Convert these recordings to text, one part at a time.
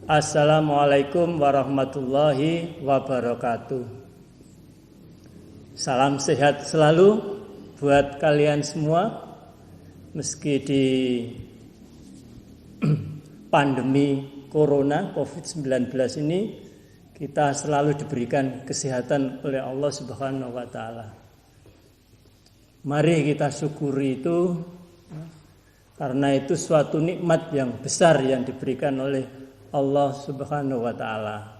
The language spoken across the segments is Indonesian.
Assalamualaikum warahmatullahi wabarakatuh. Salam sehat selalu buat kalian semua. Meski di pandemi Corona COVID-19 ini, kita selalu diberikan kesehatan oleh Allah Subhanahu wa Ta'ala. Mari kita syukuri itu, karena itu suatu nikmat yang besar yang diberikan oleh Allah Subhanahu wa Ta'ala.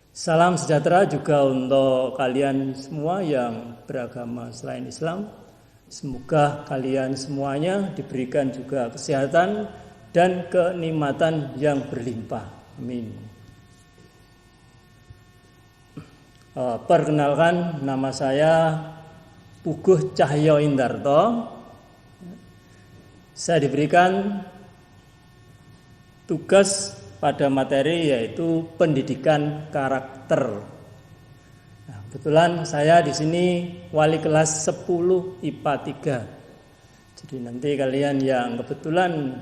Salam sejahtera juga untuk kalian semua yang beragama selain Islam. Semoga kalian semuanya diberikan juga kesehatan dan kenikmatan yang berlimpah. Amin. Perkenalkan, nama saya Puguh Cahyo Indarto. Saya diberikan tugas pada materi yaitu pendidikan karakter. Nah, kebetulan saya di sini wali kelas 10 IPA 3. Jadi nanti kalian yang kebetulan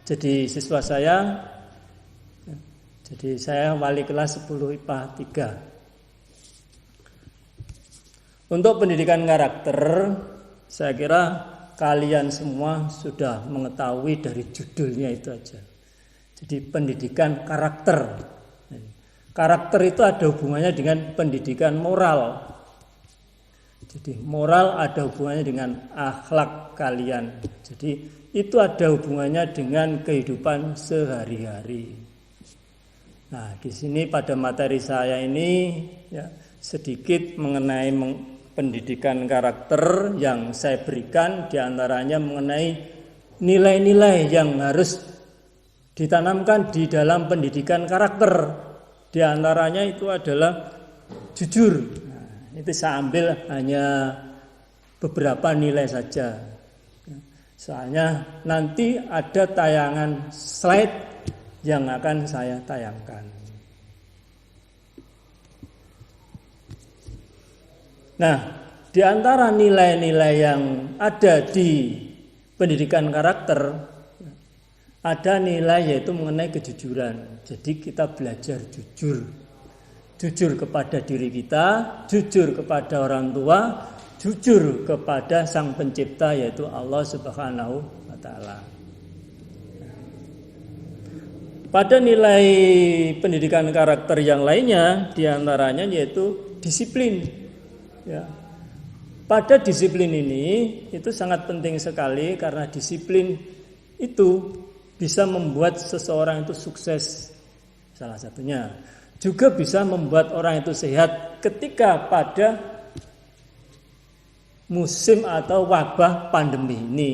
jadi siswa saya, jadi saya wali kelas 10 IPA 3. Untuk pendidikan karakter, saya kira kalian semua sudah mengetahui dari judulnya itu aja. Jadi pendidikan karakter. Karakter itu ada hubungannya dengan pendidikan moral. Jadi moral ada hubungannya dengan akhlak kalian. Jadi itu ada hubungannya dengan kehidupan sehari-hari. Nah, di sini pada materi saya ini ya, sedikit mengenai pendidikan karakter yang saya berikan, diantaranya mengenai nilai-nilai yang harus ditanamkan di dalam pendidikan karakter. Diantaranya itu adalah jujur. Nah, itu saya ambil hanya beberapa nilai saja. Soalnya nanti ada tayangan slide yang akan saya tayangkan. Nah, di antara nilai-nilai yang ada di pendidikan karakter, ada nilai yaitu mengenai kejujuran. Jadi kita belajar jujur. Jujur kepada diri kita, jujur kepada orang tua, jujur kepada Sang Pencipta yaitu Allah Subhanahu wa Ta'ala. Pada nilai pendidikan karakter yang lainnya, di antaranya yaitu disiplin. Ya. Pada disiplin ini itu sangat penting sekali karena disiplin itu bisa membuat seseorang itu sukses, salah satunya. Juga bisa membuat orang itu sehat ketika pada musim atau wabah pandemi ini.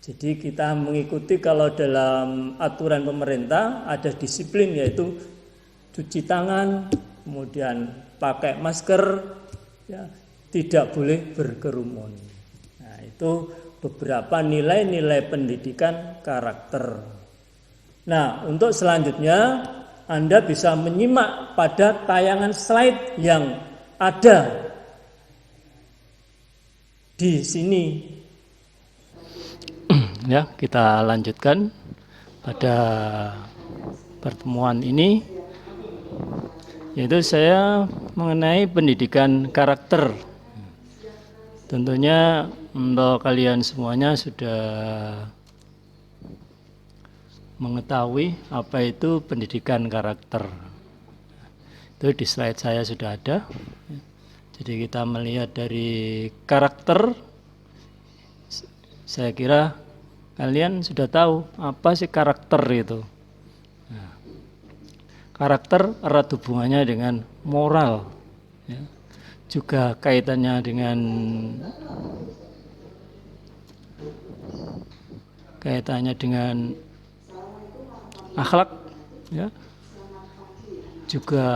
Jadi kita mengikuti kalau dalam aturan pemerintah ada disiplin yaitu cuci tangan, kemudian pakai masker, ya, tidak boleh berkerumun. Nah, itu beberapa nilai-nilai pendidikan karakter. Nah, untuk selanjutnya Anda bisa menyimak pada tayangan slide yang ada di sini. Ya, kita lanjutkan pada pertemuan ini, yaitu saya mengenai pendidikan karakter. Tentunya untuk kalian semuanya sudah mengetahui apa itu pendidikan karakter. Itu di slide saya sudah ada. Jadi kita melihat dari karakter, saya kira kalian sudah tahu apa sih karakter itu. Karakter erat hubungannya dengan moral, ya. Juga kaitannya dengan akhlak, ya. Juga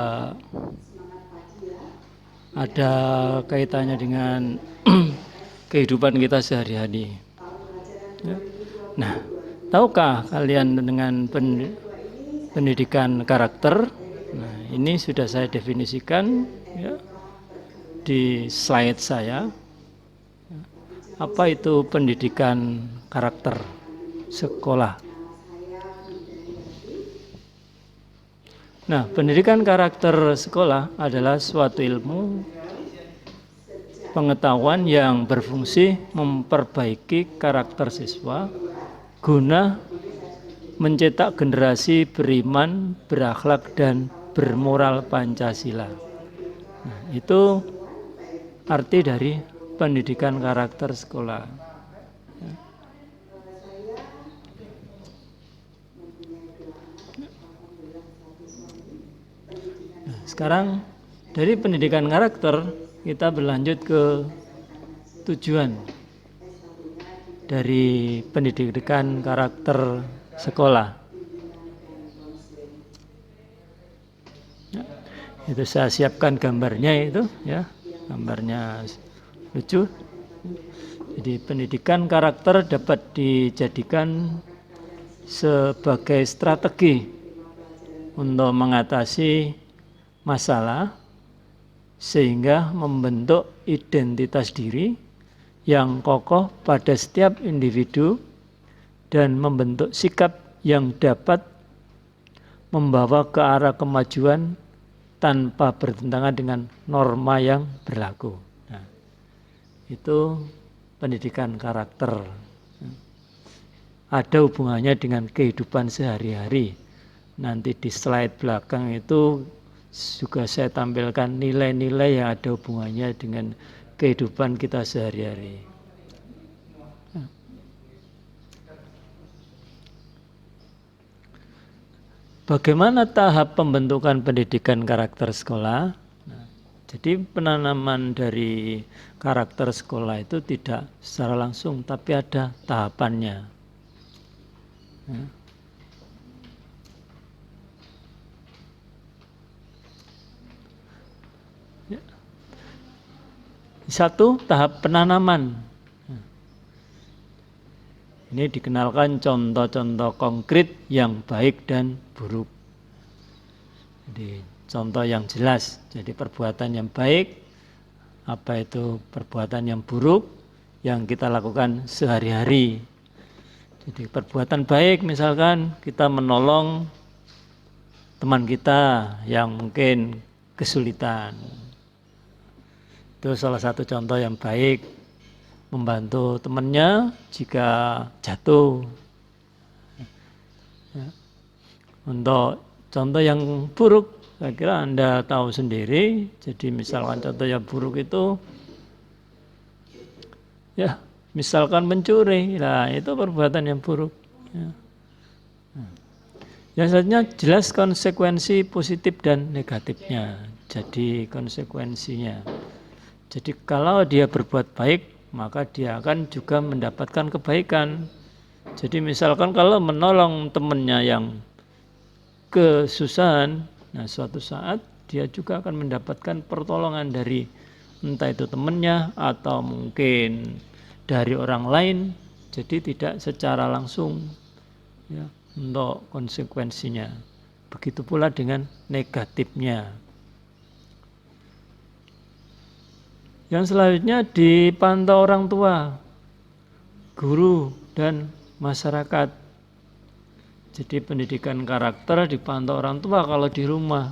ada kaitannya dengan kehidupan kita sehari-hari. Ya. Nah, tahukah kalian dengan pendidikan karakter? Nah, ini sudah saya definisikan, ya, di slide saya. Apa itu pendidikan karakter sekolah? Nah, pendidikan karakter sekolah adalah suatu ilmu pengetahuan yang berfungsi memperbaiki karakter siswa guna mencetak generasi beriman, berakhlak, dan bermoral Pancasila. Nah, itu arti dari pendidikan karakter sekolah. Nah, sekarang dari pendidikan karakter kita berlanjut ke tujuan dari pendidikan karakter sekolah. Itu saya siapkan gambarnya itu ya, gambarnya lucu. Jadi pendidikan karakter dapat dijadikan sebagai strategi untuk mengatasi masalah sehingga membentuk identitas diri yang kokoh pada setiap individu dan membentuk sikap yang dapat membawa ke arah kemajuan tanpa bertentangan dengan norma yang berlaku. Nah, itu pendidikan karakter. Ada hubungannya dengan kehidupan sehari-hari. Nanti di slide belakang itu juga saya tampilkan nilai-nilai yang ada hubungannya dengan kehidupan kita sehari-hari. Bagaimana tahap pembentukan pendidikan karakter sekolah? Nah, jadi penanaman dari karakter sekolah itu tidak secara langsung, tapi ada tahapannya. Satu, tahap penanaman. Ini dikenalkan contoh-contoh konkret yang baik dan buruk. Jadi contoh yang jelas. Jadi perbuatan yang baik, apa itu perbuatan yang buruk yang kita lakukan sehari-hari. Jadi perbuatan baik misalkan kita menolong teman kita yang mungkin kesulitan. Itu salah satu contoh yang baik. Membantu temannya jika jatuh. Ya. Untuk contoh yang buruk, saya kira Anda tahu sendiri. Jadi misalkan contoh yang buruk itu, ya misalkan mencuri, nah itu perbuatan yang buruk. Ya. Yang selanjutnya jelas konsekuensi positif dan negatifnya. Jadi konsekuensinya. Jadi kalau dia berbuat baik, maka dia akan juga mendapatkan kebaikan. Jadi misalkan kalau menolong temannya yang kesusahan, nah suatu saat dia juga akan mendapatkan pertolongan dari entah itu temannya atau mungkin dari orang lain. Jadi tidak secara langsung ya, untuk konsekuensinya. Begitu pula dengan negatifnya. Yang selanjutnya dipantau orang tua, guru, dan masyarakat. Jadi pendidikan karakter dipantau orang tua kalau di rumah.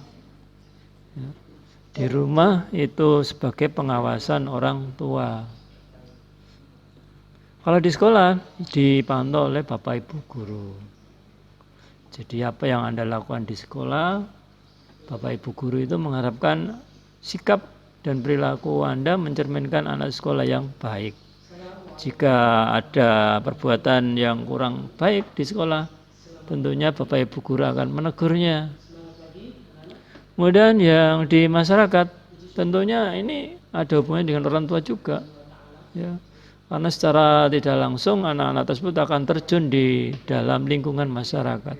Di rumah itu sebagai pengawasan orang tua. Kalau di sekolah dipantau oleh Bapak Ibu guru. Jadi apa yang Anda lakukan di sekolah, Bapak Ibu guru itu mengharapkan sikap dan perilaku Anda mencerminkan anak sekolah yang baik. Jika ada perbuatan yang kurang baik di sekolah, tentunya Bapak Ibu guru akan menegurnya. Kemudian yang di masyarakat, tentunya ini ada hubungannya dengan orang tua juga. Ya. Karena secara tidak langsung anak-anak tersebut akan terjun di dalam lingkungan masyarakat.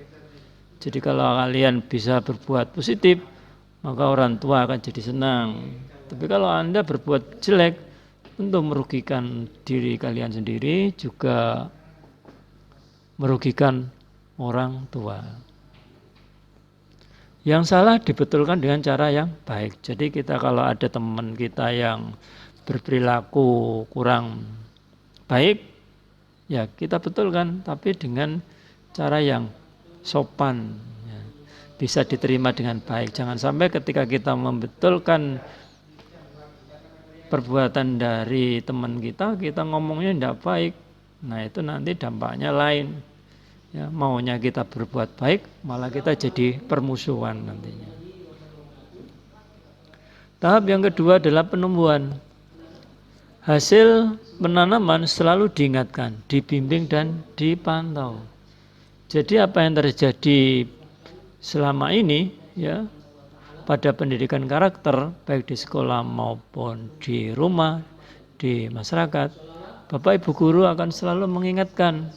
Jadi kalau kalian bisa berbuat positif, maka orang tua akan jadi senang. Tapi kalau Anda berbuat jelek, tentu merugikan diri kalian sendiri, juga merugikan orang tua. Yang salah dibetulkan dengan cara yang baik. Jadi kita kalau ada teman kita yang berperilaku kurang baik, ya kita betulkan, tapi dengan cara yang sopan. bisa diterima dengan baik. Jangan sampai ketika kita membetulkan perbuatan dari teman kita ngomongnya tidak baik. Nah itu nanti dampaknya lain. Ya, maunya kita berbuat baik, malah kita jadi permusuhan nantinya. Tahap yang kedua adalah penumbuhan. Hasil penanaman selalu diingatkan, dibimbing dan dipantau. Jadi apa yang terjadi selama ini ya pada pendidikan karakter baik di sekolah maupun di rumah, di masyarakat, Bapak Ibu guru akan selalu mengingatkan.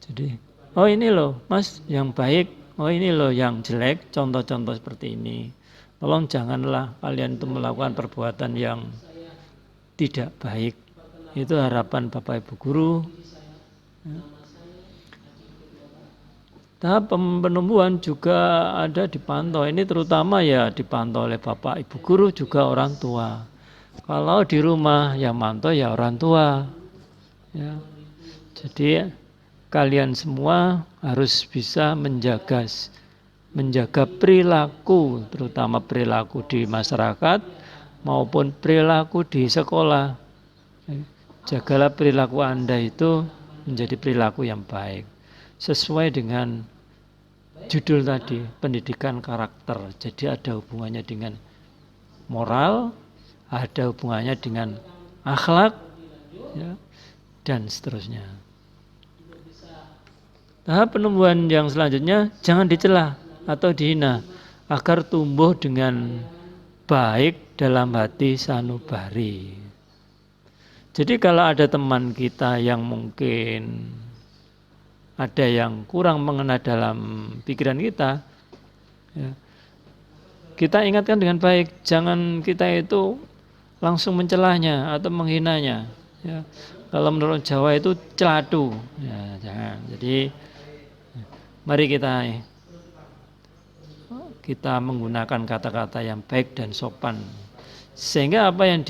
Jadi, oh ini loh Mas yang baik, oh ini loh yang jelek, contoh-contoh seperti ini. Tolong janganlah kalian itu melakukan perbuatan yang tidak baik. Itu harapan Bapak Ibu guru. Tahap penumbuhan juga ada dipantau. Ini terutama ya dipantau oleh Bapak Ibu guru juga orang tua. Kalau di rumah yang mantau ya orang tua. Ya. Jadi kalian semua harus bisa menjaga perilaku, terutama perilaku di masyarakat maupun perilaku di sekolah. Jagalah perilaku Anda itu menjadi perilaku yang baik. Sesuai dengan judul tadi, pendidikan karakter. Jadi ada hubungannya dengan moral, ada hubungannya dengan akhlak, ya, dan seterusnya. Tahap penumbuhan yang selanjutnya, jangan dicela atau dihina, agar tumbuh dengan baik dalam hati sanubari. Jadi kalau ada teman kita yang mungkin ada yang kurang mengena dalam pikiran kita, ya, kita ingatkan dengan baik. Jangan kita itu langsung mencelahnya atau menghinanya. Ya. Kalau menurut Jawa itu celatu. Ya, jangan. Jadi mari kita menggunakan kata-kata yang baik dan sopan. Sehingga apa yang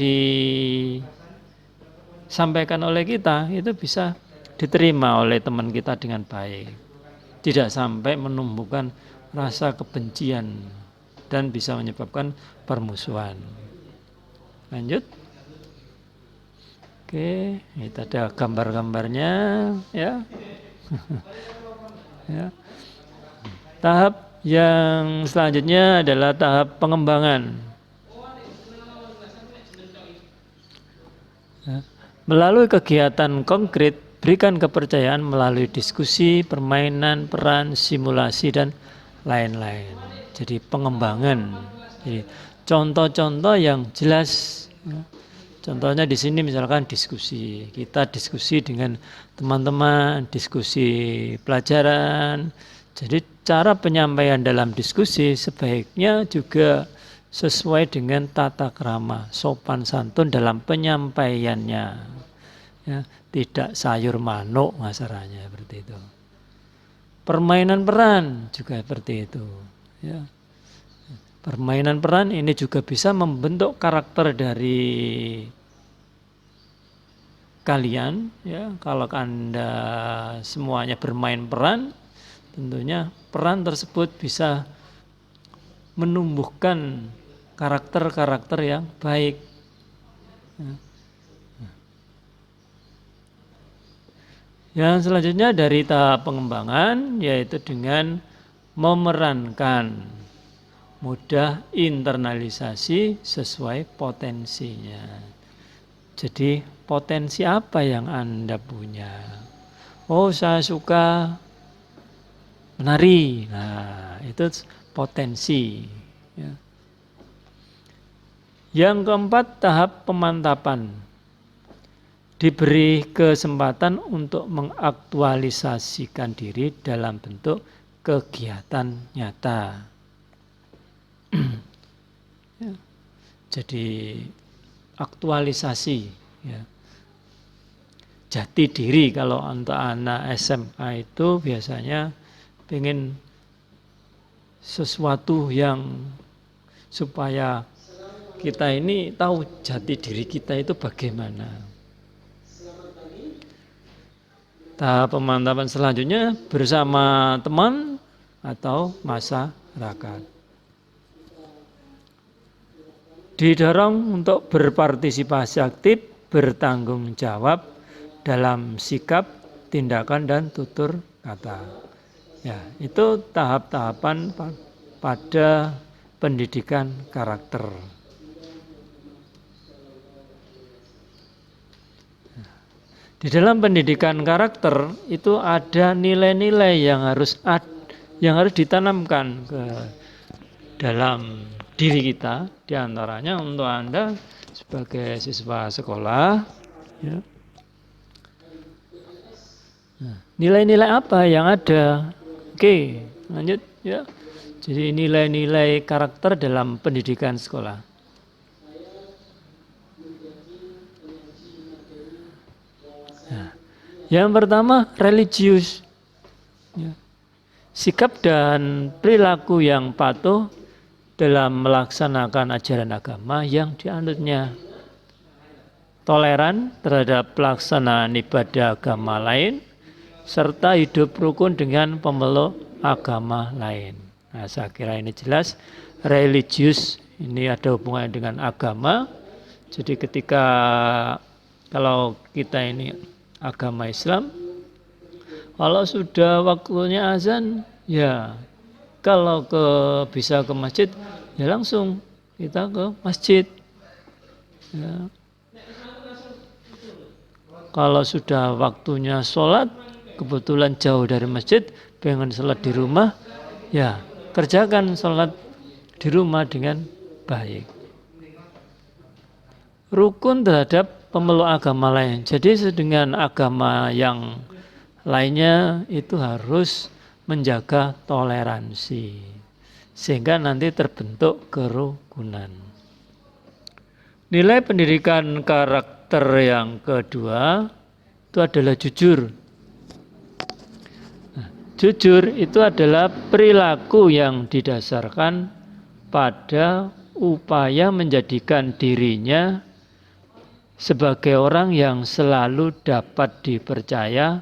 disampaikan oleh kita itu bisa diterima oleh teman kita dengan baik. Tidak sampai menumbuhkan rasa kebencian dan bisa menyebabkan permusuhan. Lanjut. Oke, itu ada gambar-gambarnya ya. Ya. Tahap yang selanjutnya adalah tahap pengembangan. Ya. Melalui kegiatan konkret, berikan kepercayaan melalui diskusi, permainan, peran, simulasi, dan lain-lain. Jadi pengembangan. Jadi contoh-contoh yang jelas. Contohnya di sini misalkan diskusi. Kita diskusi dengan teman-teman, diskusi pelajaran. Jadi cara penyampaian dalam diskusi sebaiknya juga sesuai dengan tata krama, sopan santun dalam penyampaiannya. Ya, tidak sayur manuk masalahnya seperti itu. Permainan peran juga seperti itu. Ya. Permainan peran ini juga bisa membentuk karakter dari kalian. Ya, kalau Anda semuanya bermain peran, tentunya peran tersebut bisa menumbuhkan karakter-karakter yang baik. Ya. Yang selanjutnya dari tahap pengembangan yaitu dengan memerankan, mudah internalisasi sesuai potensinya. Jadi potensi apa yang Anda punya? Oh, saya suka menari. Nah, itu potensi. Ya. Yang keempat, tahap pemantapan. Diberi kesempatan untuk mengaktualisasikan diri dalam bentuk kegiatan nyata. Ya. Jadi aktualisasi, ya. Jati diri kalau untuk anak SMA itu biasanya pengen sesuatu yang supaya kita ini tahu jati diri kita itu bagaimana. Tahap pemantapan selanjutnya bersama teman atau masyarakat. Didorong untuk berpartisipasi aktif, bertanggung jawab dalam sikap, tindakan, dan tutur kata. Ya, itu tahap-tahapan pada pendidikan karakter. Di dalam pendidikan karakter itu ada nilai-nilai yang harus ditanamkan ke dalam diri kita, diantaranya untuk Anda sebagai siswa sekolah, ya. Nilai-nilai apa yang ada? Oke, lanjut ya. Jadi nilai-nilai karakter dalam pendidikan sekolah. Nah, yang pertama religius, ya. Sikap dan perilaku yang patuh dalam melaksanakan ajaran agama yang dianutnya. Toleran terhadap pelaksanaan ibadah agama lain, serta hidup rukun dengan pemeluk agama lain. Nah, saya kira ini jelas. Religius ini ada hubungannya dengan agama. Jadi ketika kalau kita ini agama Islam, kalau sudah waktunya azan, ya kalau bisa ke masjid, ya langsung kita ke masjid. Ya. Kalau sudah waktunya sholat, kebetulan jauh dari masjid, pengen sholat di rumah, ya kerjakan sholat di rumah dengan baik. Rukun terhadap pemeluk agama lain. Jadi dengan agama yang lainnya itu harus menjaga toleransi, sehingga nanti terbentuk kerukunan. Nilai pendidikan karakter yang kedua itu adalah jujur. Nah, jujur itu adalah perilaku yang didasarkan pada upaya menjadikan dirinya sebagai orang yang selalu dapat dipercaya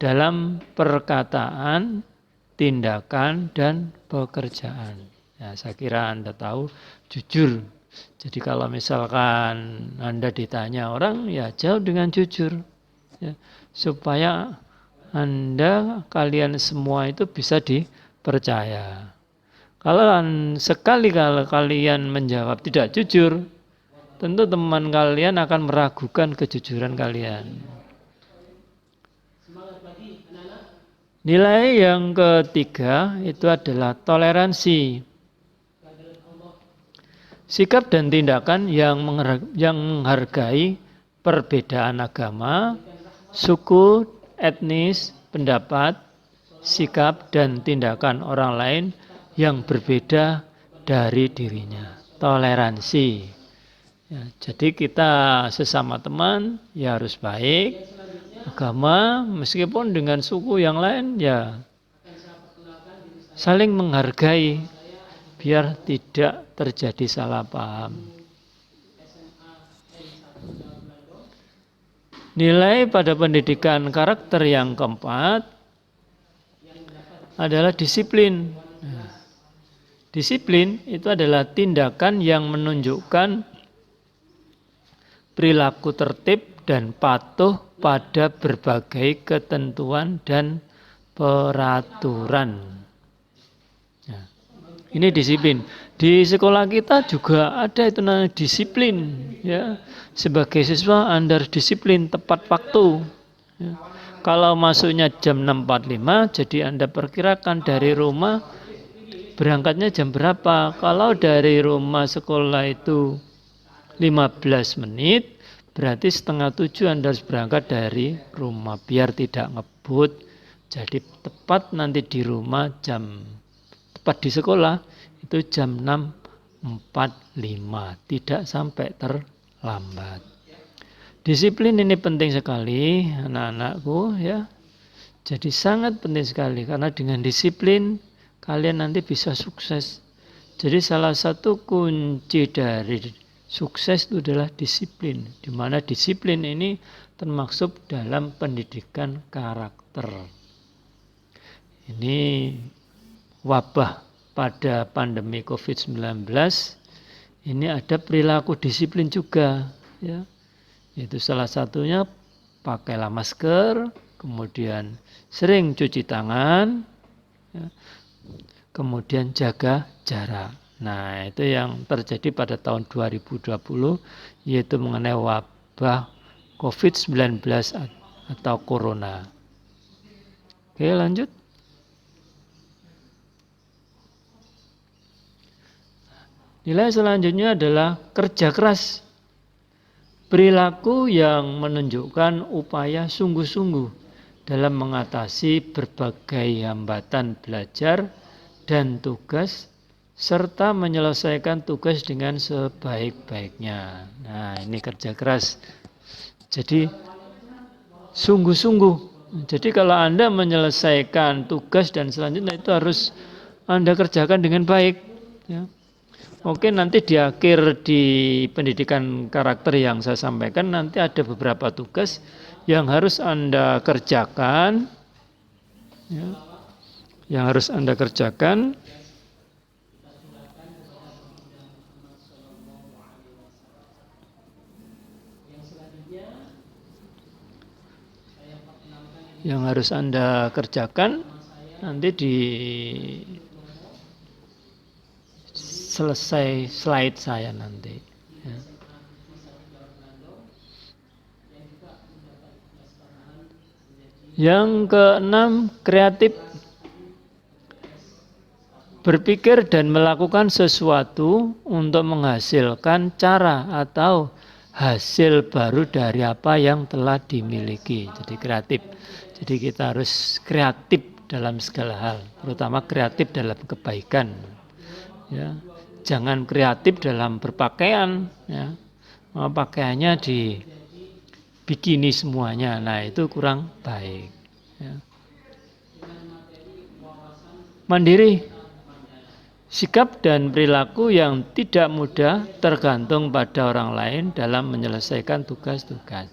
dalam perkataan, tindakan, dan pekerjaan. Ya, saya kira Anda tahu jujur. Jadi kalau misalkan Anda ditanya orang, ya jawab dengan jujur, ya, supaya kalian semua itu bisa dipercaya. Kalau kalian menjawab tidak jujur, tentu teman kalian akan meragukan kejujuran kalian. Nilai yang ketiga itu adalah toleransi. Sikap dan tindakan yang menghargai perbedaan agama, suku, etnis, pendapat, sikap, dan tindakan orang lain yang berbeda dari dirinya. Toleransi. Ya, jadi kita sesama teman ya harus baik. Agama meskipun dengan suku yang lain ya saling menghargai biar tidak terjadi salah paham. Nilai pada pendidikan karakter yang keempat adalah disiplin. Disiplin itu adalah tindakan yang menunjukkan perilaku tertib dan patuh pada berbagai ketentuan dan peraturan. Ini disiplin. Di sekolah kita juga ada itu namanya disiplin. Ya, sebagai siswa Anda harus disiplin tepat waktu. Ya. Kalau masuknya jam 6.45, jadi Anda perkirakan dari rumah berangkatnya jam berapa. Kalau dari rumah sekolah itu 15 menit, berarti 6:30 Anda harus berangkat dari rumah biar tidak ngebut. Jadi tepat nanti di rumah tepat di sekolah itu jam 6.45, tidak sampai terlambat. Disiplin ini penting sekali anak-anakku ya. Jadi sangat penting sekali karena dengan disiplin kalian nanti bisa sukses. Jadi salah satu kunci dari sukses itu adalah disiplin, di mana disiplin ini termasuk dalam pendidikan karakter. Ini wabah pada pandemi COVID-19 ini ada perilaku disiplin juga, ya. Itu salah satunya pakailah masker, kemudian sering cuci tangan, ya, kemudian jaga jarak. Nah, itu yang terjadi pada tahun 2020, yaitu mengenai wabah COVID-19 atau corona. Oke, lanjut. Nilai selanjutnya adalah kerja keras. Perilaku yang menunjukkan upaya sungguh-sungguh dalam mengatasi berbagai hambatan belajar dan tugas serta menyelesaikan tugas dengan sebaik-baiknya. Nah, ini kerja keras. Jadi sungguh-sungguh. Jadi kalau Anda menyelesaikan tugas dan selanjutnya itu harus Anda kerjakan dengan baik, ya. Oke, nanti di akhir di pendidikan karakter yang saya sampaikan nanti ada beberapa tugas yang harus Anda kerjakan, ya, yang harus Anda kerjakan. Yang harus Anda kerjakan nanti di selesai slide saya nanti, ya. Yang keenam, kreatif. Berpikir dan melakukan sesuatu untuk menghasilkan cara atau hasil baru dari apa yang telah dimiliki. Jadi kreatif. Jadi kita harus kreatif dalam segala hal, terutama kreatif dalam kebaikan, ya. Jangan kreatif dalam berpakaian, ya. Pakaiannya di bikini semuanya. Nah, itu kurang baik, ya. Mandiri. Sikap dan perilaku yang tidak mudah tergantung pada orang lain dalam menyelesaikan tugas-tugas.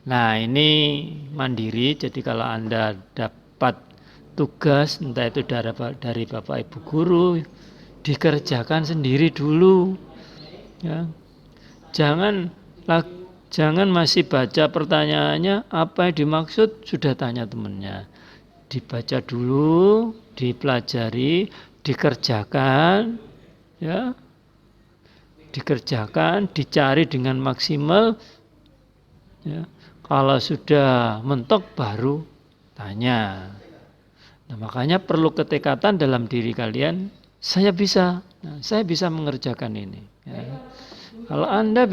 Nah, ini mandiri. Jadi kalau Anda dapat tugas, entah itu dari Bapak Ibu guru, dikerjakan sendiri dulu, ya. Jangan masih baca pertanyaannya, apa yang dimaksud, sudah tanya temannya. Dibaca dulu, dipelajari, dikerjakan, ya, dikerjakan, dicari dengan maksimal, ya. Kalau sudah mentok baru tanya. Nah, makanya perlu ketekatan dalam diri kalian. Saya bisa mengerjakan ini, ya. Kalau Anda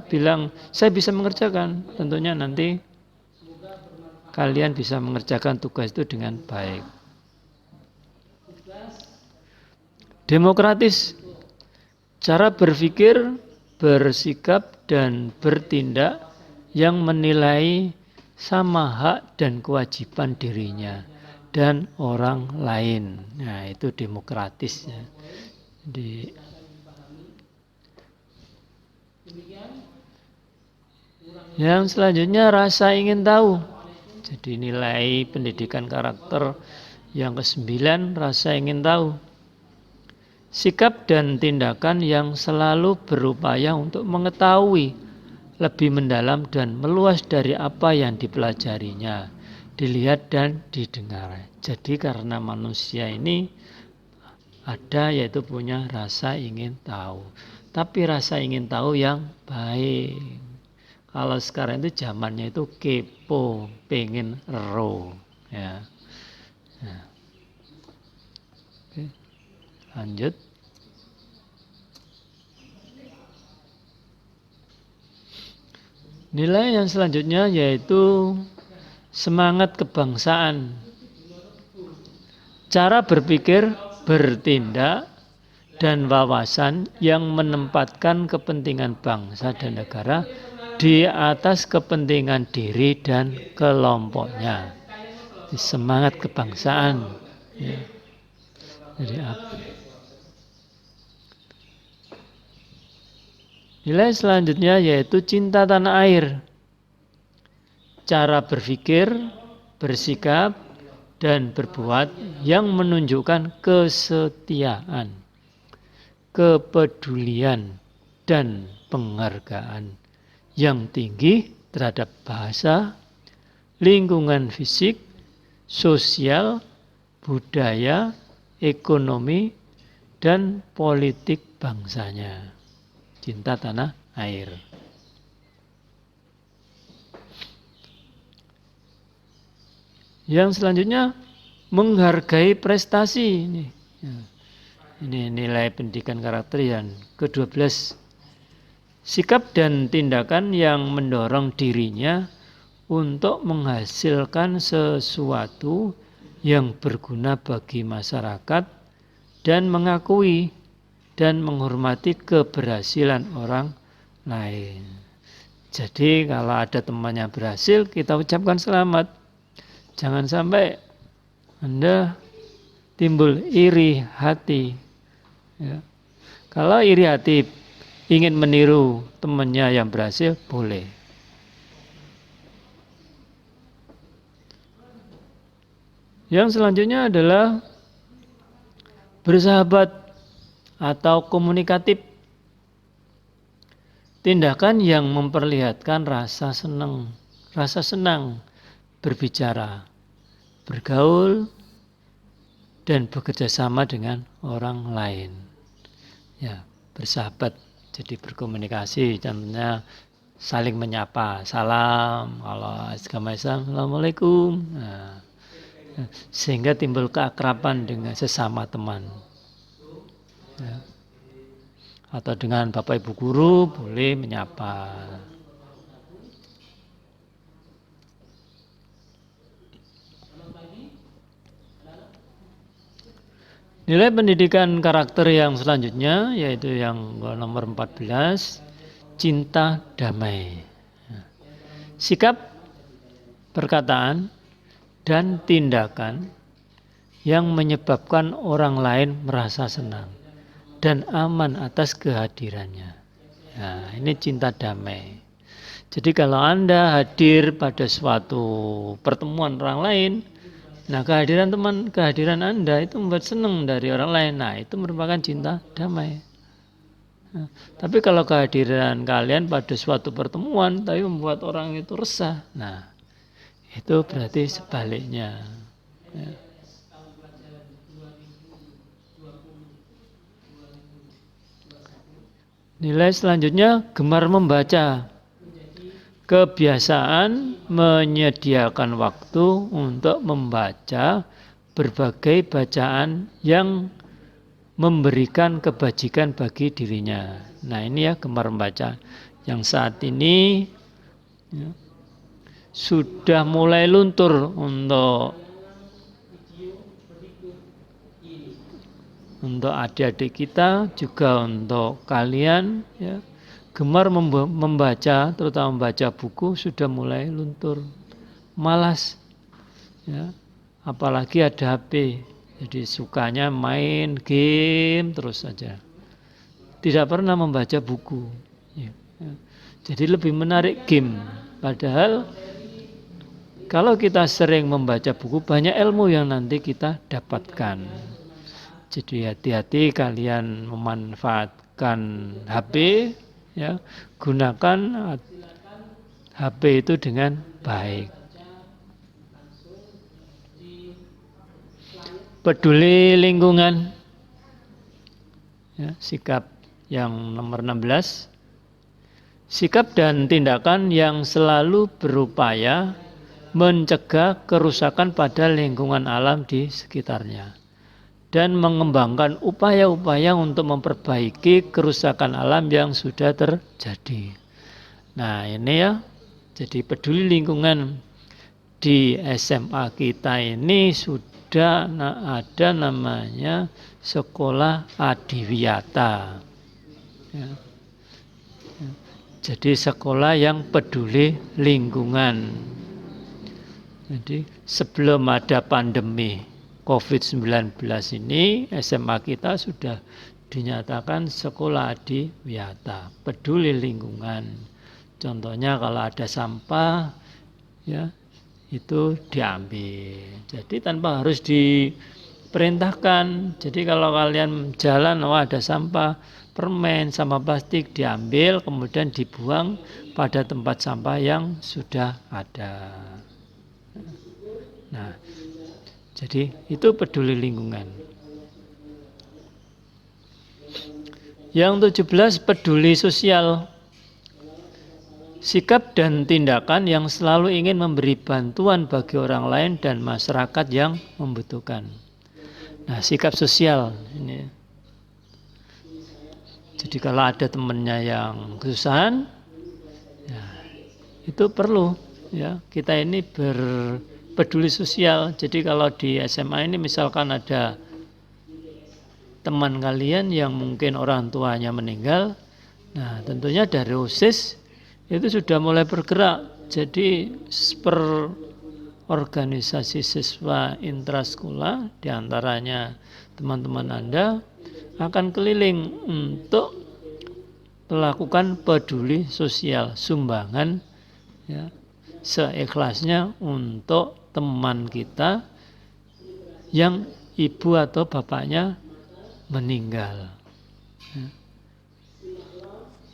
bilang saya bisa mengerjakan, tentunya nanti kalian bisa mengerjakan tugas itu dengan baik. Demokratis. Cara berpikir, bersikap, dan bertindak yang menilai sama hak dan kewajiban dirinya dan orang lain. Nah, itu demokratis, ya. Yang selanjutnya rasa ingin tahu. Jadi nilai pendidikan karakter yang ke-9, rasa ingin tahu. Sikap dan tindakan yang selalu berupaya untuk mengetahui lebih mendalam dan meluas dari apa yang dipelajarinya, dilihat dan didengar. Jadi karena manusia ini ada, yaitu punya rasa ingin tahu. Tapi rasa ingin tahu yang baik. Kalau sekarang itu zamannya itu kepo, pengen ero, ya. Nah. Oke, lanjut. Nilai yang selanjutnya yaitu semangat kebangsaan. Cara berpikir, bertindak, dan wawasan yang menempatkan kepentingan bangsa dan negara di atas kepentingan diri dan kelompoknya. Semangat kebangsaan, ya. Jadi apa? Nilai selanjutnya yaitu cinta tanah air. Cara berpikir, bersikap, dan berbuat yang menunjukkan kesetiaan, kepedulian, dan penghargaan yang tinggi terhadap bahasa, lingkungan fisik, sosial, budaya, ekonomi, dan politik bangsanya. Cinta tanah air. Yang selanjutnya menghargai prestasi. Ini nilai pendidikan karakter yang ke-12. Sikap dan tindakan yang mendorong dirinya untuk menghasilkan sesuatu yang berguna bagi masyarakat dan mengakui dan menghormati keberhasilan orang lain. Jadi kalau ada temannya berhasil, kita ucapkan selamat. Jangan sampai Anda timbul iri hati. Ya. Kalau iri hati ingin meniru temannya yang berhasil, boleh. Yang selanjutnya adalah bersahabat atau komunikatif. Tindakan yang memperlihatkan rasa senang berbicara, bergaul, dan bekerja sama dengan orang lain. Ya, bersahabat, jadi berkomunikasi. Contohnya saling menyapa, salam. Kalau agama Islam, assalamualaikum. Nah, sehingga timbul keakraban dengan sesama teman. Ya. Atau dengan Bapak Ibu guru boleh menyapa. Nilai pendidikan karakter yang selanjutnya yaitu yang nomor 14, cinta damai. Sikap, perkataan, dan tindakan yang menyebabkan orang lain merasa senang dan aman atas kehadirannya. Nah, ini cinta damai. Jadi kalau Anda hadir pada suatu pertemuan orang lain, nah kehadiran Anda itu membuat senang dari orang lain. Nah, itu merupakan cinta damai. Nah, tapi kalau kehadiran kalian pada suatu pertemuan tapi membuat orang itu resah, nah itu berarti sebaliknya. Ya. Nilai selanjutnya gemar membaca. Kebiasaan menyediakan waktu untuk membaca berbagai bacaan yang memberikan kebajikan bagi dirinya. Nah, ini ya gemar membaca. Yang saat ini ya, sudah mulai luntur untuk adik-adik kita, juga untuk kalian ya. Gemar membaca, terutama membaca buku, sudah mulai luntur, malas, ya. Apalagi ada HP, jadi sukanya main game terus saja, tidak pernah membaca buku. Ya. Jadi lebih menarik game. Padahal kalau kita sering membaca buku, banyak ilmu yang nanti kita dapatkan. Jadi hati-hati kalian memanfaatkan HP. Ya, gunakan HP itu dengan baik. Peduli lingkungan. Ya, sikap yang nomor 16. Sikap dan tindakan yang selalu berupaya mencegah kerusakan pada lingkungan alam di sekitarnya dan mengembangkan upaya-upaya untuk memperbaiki kerusakan alam yang sudah terjadi. Nah, ini ya, jadi peduli lingkungan di SMA kita ini sudah ada namanya Sekolah Adiwiyata. Ya. Jadi sekolah yang peduli lingkungan. Jadi sebelum ada pandemi COVID-19 ini, SMA kita sudah dinyatakan sekolah adiwiyata, peduli lingkungan. Contohnya kalau ada sampah, ya itu diambil. Jadi tanpa harus diperintahkan. Jadi kalau kalian jalan, ada sampah permen, sampah plastik, diambil kemudian dibuang pada tempat sampah yang sudah ada. Nah, jadi itu peduli lingkungan. Yang 17, peduli sosial. Sikap dan tindakan yang selalu ingin memberi bantuan bagi orang lain dan masyarakat yang membutuhkan. Nah, sikap sosial ini. Jadi kalau ada temannya yang kesusahan, ya, itu perlu ya kita ini berpeduli sosial. Jadi kalau di SMA ini misalkan ada teman kalian yang mungkin orang tuanya meninggal, nah tentunya dari OSIS itu sudah mulai bergerak. Jadi per organisasi siswa intrasekolah diantaranya teman-teman Anda akan keliling untuk melakukan peduli sosial, sumbangan ya, seikhlasnya untuk teman kita yang ibu atau bapaknya meninggal.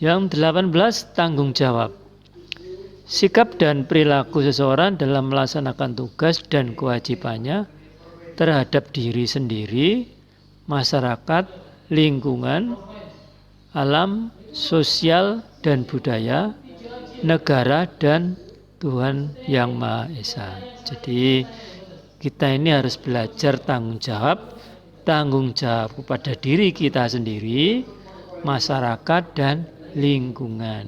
Yang 18, tanggung jawab. Sikap dan perilaku seseorang dalam melaksanakan tugas dan kewajibannya terhadap diri sendiri, masyarakat, lingkungan, alam, sosial dan budaya, negara dan Tuhan Yang Maha Esa. Jadi kita ini harus belajar tanggung jawab kepada diri kita sendiri, masyarakat dan lingkungan.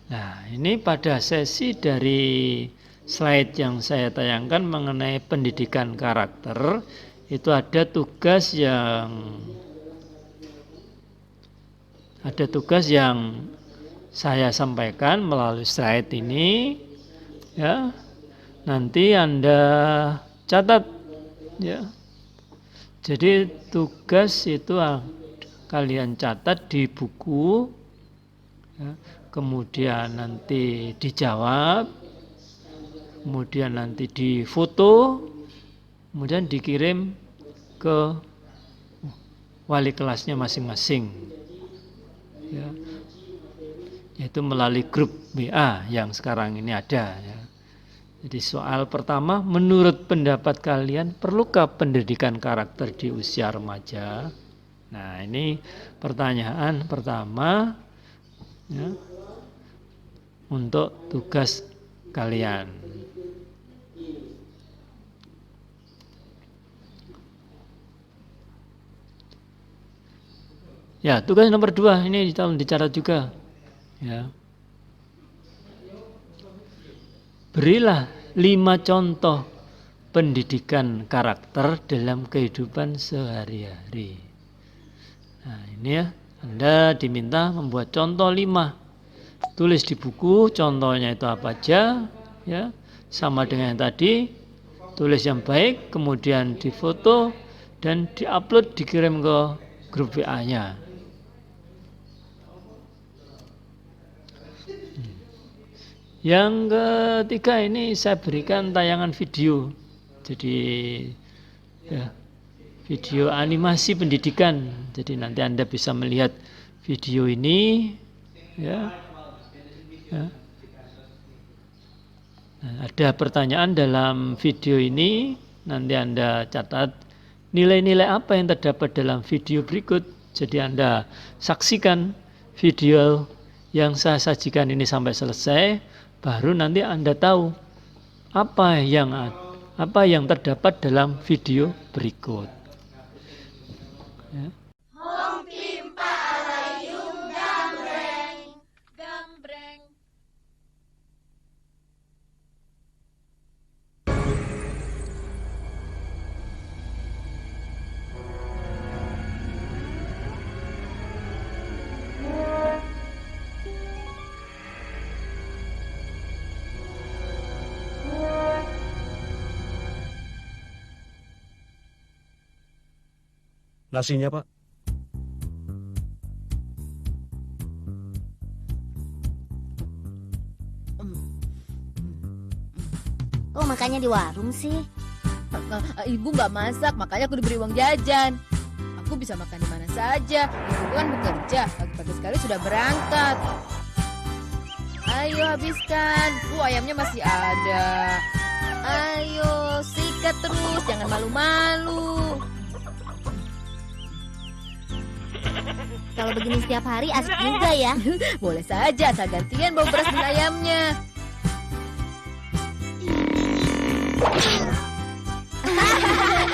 Nah, ini pada sesi dari slide yang saya tayangkan mengenai pendidikan karakter, itu ada tugas yang saya sampaikan melalui slide ini ya. Nanti Anda catat ya. Jadi tugas itu kalian catat di buku ya. Kemudian nanti dijawab, kemudian nanti difoto, kemudian dikirim ke wali kelasnya masing-masing ya. Yaitu melalui grup WA yang sekarang ini ada ya. Jadi soal pertama, menurut pendapat kalian perlukah pendidikan karakter di usia remaja? Nah, ini pertanyaan pertama ya, untuk tugas kalian. Ya, tugas nomor 2 ini tolong dicatat juga. Ya. Berilah 5 contoh pendidikan karakter dalam kehidupan sehari-hari. Nah, ini ya, Anda diminta membuat contoh 5. Tulis di buku contohnya itu apa aja, ya, sama dengan yang tadi. Tulis yang baik, kemudian difoto dan diupload, dikirim ke grup WA-nya. Yang ketiga ini saya berikan tayangan video. Jadi ya, video animasi pendidikan. Jadi nanti Anda bisa melihat video ini ya. Ya. Nah, ada pertanyaan dalam video ini, nanti Anda catat nilai-nilai apa yang terdapat dalam video berikut. Jadi Anda saksikan video yang saya sajikan ini sampai selesai, baru nanti Anda tahu apa yang terdapat dalam video berikut. Ya. Nasinya, Pak. makannya di warung sih? Ibu nggak masak, makanya aku diberi uang jajan. Aku bisa makan di mana saja. Ibu kan bekerja, pagi-pagi sekali sudah berangkat. Ayo habiskan. Ayamnya masih ada. Ayo, sikat terus, jangan malu-malu. Kalau begini setiap hari asik juga ya. Boleh saja, asal gantian bawa beras dan ayamnya.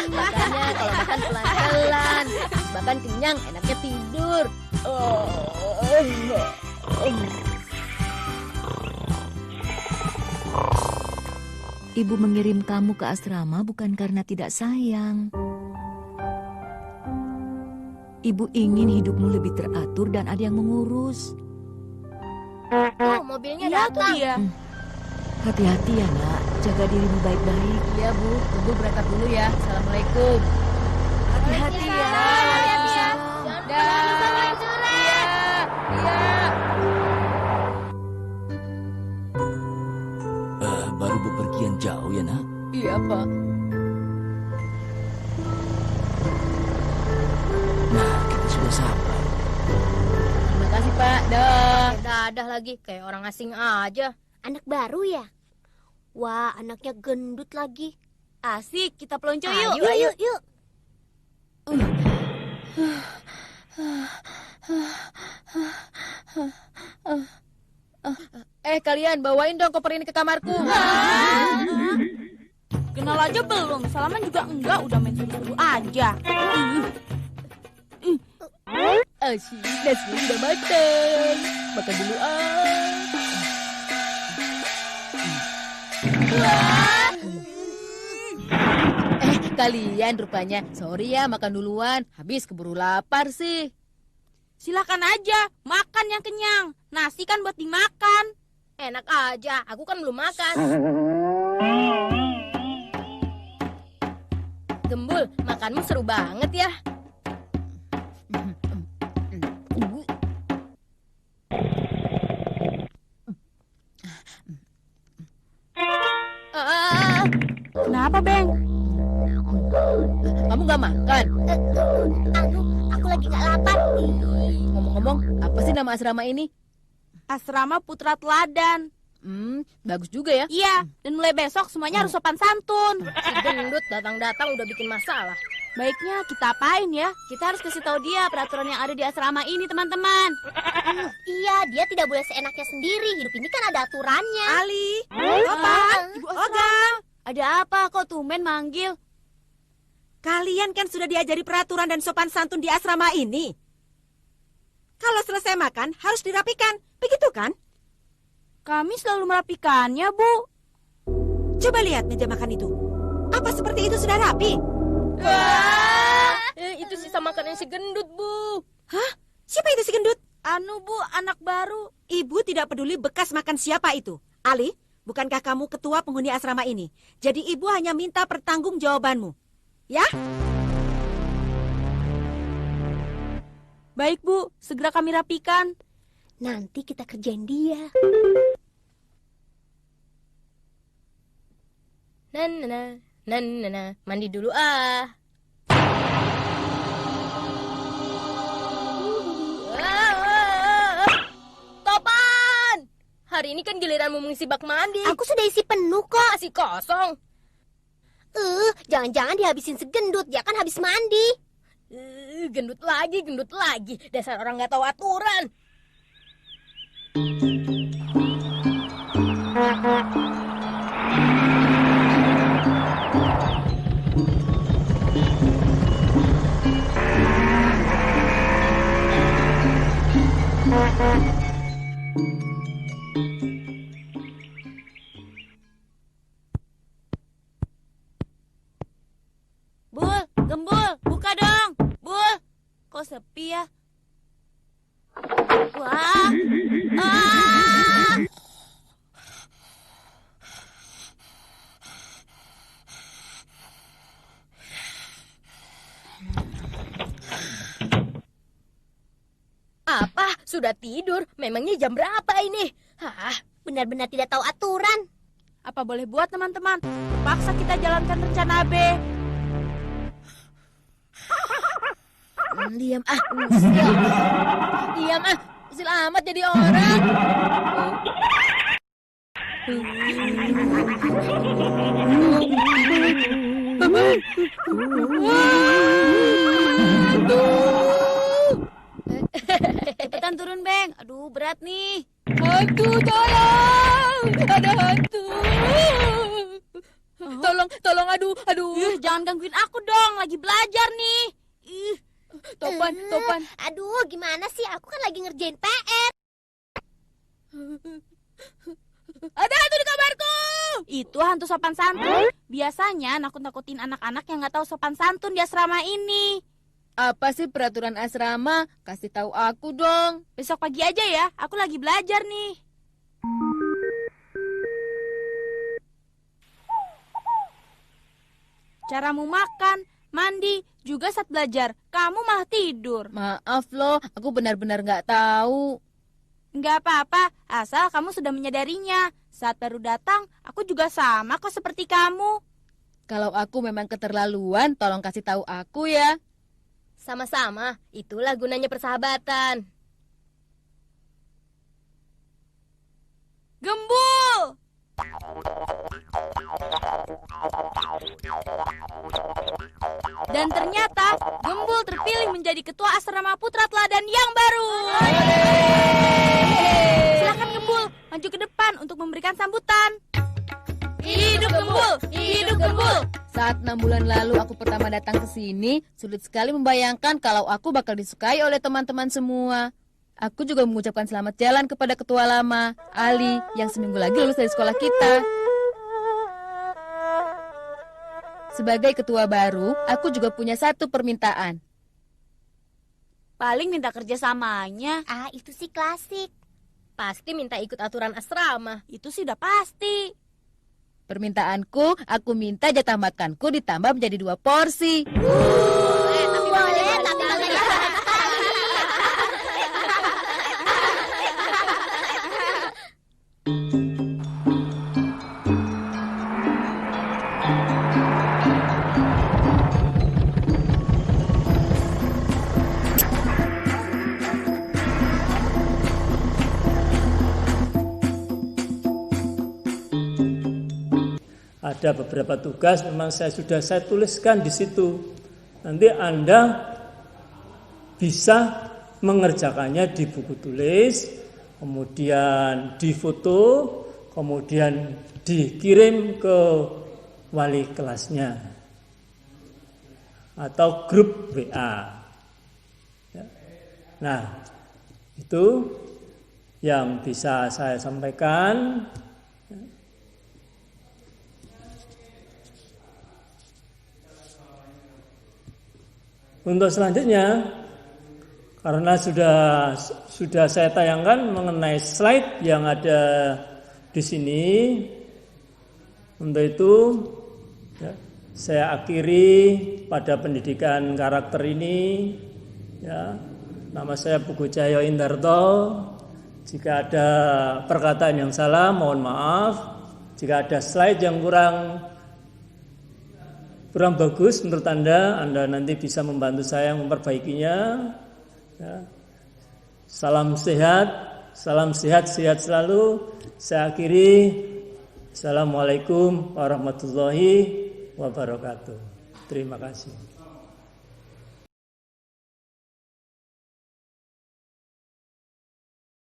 Makanya kalau makan pelan-pelan, makan kenyang, enaknya tidur. Ibu mengirim kamu ke asrama bukan karena tidak sayang. Ibu ingin hidupmu lebih teratur dan ada yang mengurus. Tuh, mobilnya datang. Hati-hati ya nak, jaga dirimu baik-baik. Iya Bu, tunggu berangkat dulu ya. Assalamualaikum. Hati-hati ya. Dah. Iya. Baru bepergian jauh ya nak? Iya Pak. Nah, kita sudah sampai. Terima kasih Pak. Dah. Dadah lagi, kayak orang asing aja. Anak baru ya? Wah, anaknya gendut lagi. Asik, kita pelonco yuk. Yuk. Kalian bawain dong koper ini ke kamarku. Kenal aja belum, salaman juga enggak, udah main seru-seru aja. Asyik, nasinya udah matang. Makan dulu Kalian rupanya. Sorry ya, makan duluan. Habis keburu lapar sih. Silakan aja, makan yang kenyang. Nasi kan buat dimakan. Enak aja, aku kan belum makan. Gembul, makanmu seru banget ya. Kenapa, Beng? Kamu gak makan? Aku lagi gak lapar. Ngomong-ngomong, apa sih nama asrama ini? Asrama Putra Teladan. Bagus juga ya. Iya, dan mulai besok semuanya harus sopan santun. Si gendut datang-datang udah bikin masalah. Baiknya kita apain ya? Kita harus kasih tahu dia peraturan yang ada di asrama ini, teman-teman. Iya, dia tidak boleh seenaknya sendiri. Hidup ini kan ada aturannya. Ali, Opa, Ibu Oga. Ada apa kok tumben manggil? Kalian kan sudah diajari peraturan dan sopan santun di asrama ini. Kalau selesai makan, harus dirapikan. Begitu kan? Kami selalu merapikannya, Bu. Coba lihat meja makan itu. Apa seperti itu sudah rapi? Itu sisa makanan si gendut, Bu. Hah? Siapa itu si gendut? Anu, Bu, anak baru. Ibu tidak peduli bekas makan siapa itu. Ali, bukankah kamu ketua penghuni asrama ini? Jadi ibu hanya minta pertanggungjawabanmu. Ya? Baik, Bu, segera kami rapikan. Nanti kita kerjain dia. Mandi dulu ah. Topan! Hari ini kan giliranmu mengisi bak mandi. Aku sudah isi penuh kok. Masih kosong. Jangan-jangan dihabisin segendut. Dia kan habis mandi. Gendut lagi. Dasar orang nggak tahu aturan. Bul, Gembul, buka dong. Bul, kok sepi ya? Wah, Apa? Sudah tidur? Memangnya jam berapa ini? Benar-benar tidak tahu aturan. Apa boleh buat teman-teman? Terpaksa kita jalankan rencana B. Diam ah, usil. Diam ah, usil amat jadi orang. Cepetan turun, Beng. Aduh, berat nih. Hantu, tolong! Ada hantu. Tolong, aduh. Jangan gangguin aku dong, lagi belajar nih. Topan. Aduh, gimana sih? Aku kan lagi ngerjain PR. Ada hantu di kamarku. Itu hantu sopan santun. Biasanya nakut-nakutin anak-anak yang nggak tahu sopan santun di asrama ini. Apa sih peraturan asrama? Kasih tahu aku dong. Besok pagi aja ya, aku lagi belajar nih. Caramu makan, mandi, juga saat belajar. Kamu malah tidur. Maaf loh, aku benar-benar nggak tahu. Nggak apa-apa, asal kamu sudah menyadarinya. Saat baru datang, aku juga sama kok seperti kamu. Kalau aku memang keterlaluan, tolong kasih tahu aku ya. Sama-sama, itulah gunanya persahabatan. Gembul! Dan ternyata Gembul terpilih menjadi ketua asrama Putra Teladan yang baru. Silakan Gembul, maju ke depan untuk memberikan sambutan. Hidup Gembul, hidup Gembul. Saat 6 bulan lalu aku pertama datang ke sini, sulit sekali membayangkan kalau aku bakal disukai oleh teman-teman semua. Aku juga mengucapkan selamat jalan kepada ketua lama, Ali, yang seminggu lagi lulus dari sekolah kita. Sebagai ketua baru, aku juga punya satu permintaan. Paling minta kerjasamanya. Ah, itu sih klasik. Pasti minta ikut aturan asrama. Itu sih udah pasti. Permintaanku, aku minta jatah makanku ditambah menjadi 2 porsi. Tapi boleh. Ada beberapa tugas memang sudah saya tuliskan di situ. Nanti Anda bisa mengerjakannya di buku tulis, kemudian difoto, kemudian dikirim ke wali kelasnya atau grup WA. Nah, itu yang bisa saya sampaikan. Untuk selanjutnya, karena sudah saya tayangkan mengenai slide yang ada di sini, untuk itu ya, saya akhiri pada pendidikan karakter ini. Ya, nama saya Pugu Cahyo Indarto. Jika ada perkataan yang salah, mohon maaf. Jika ada slide yang kurang bagus menurut Anda nanti bisa membantu saya memperbaikinya. Ya. Salam sehat selalu. Saya akhiri. Assalamualaikum warahmatullahi wabarakatuh. Terima kasih.